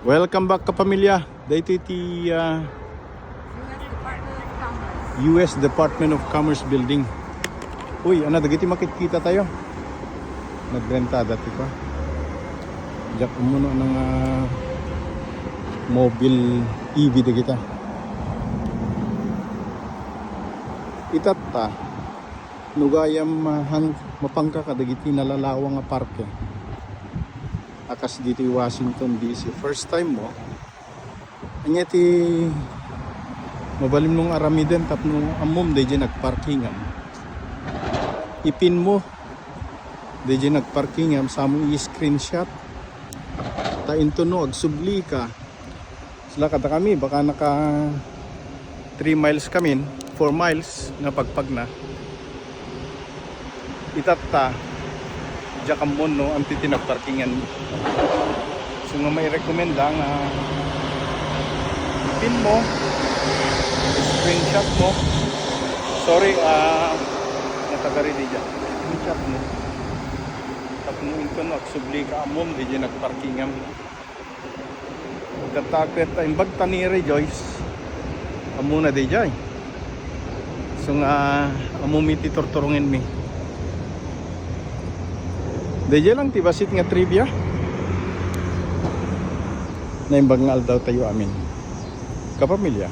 Welcome back kapamilya. Dito iti US Department of Commerce building. Uy, ano dagiti makikita tayo. Nagrenta dati pa. Diyak umuno ng mobile EV dagita. Itata nugayam mapangka kadagiti nalalawang nga parke. Akas dito Washington DC. First time mo. Anya ti mabalim nung aramiden tapno amom DJ nagparkingan. Ipin mo DJ nagparkingan sa mo i-screenshot. Ta into no agsubli ka. Sila kata kami baka naka 3 miles kami, 4 miles na pagpag na. Itata Jakamon no ang titinagparkingan. So nga may rekomenda nga pin mo, screenshot mo. Sorry, natagari di dyan. Screenshot mo. Tapos ito no, subli ka amom di dyan nagparkingan. Tatakret tayong bagta ni Rejoice. Amuna di dyan. So nga amom iti torturungin mi. Dahil lang tibasit nga trivia na imbag nga daw tayo amin kapamilya.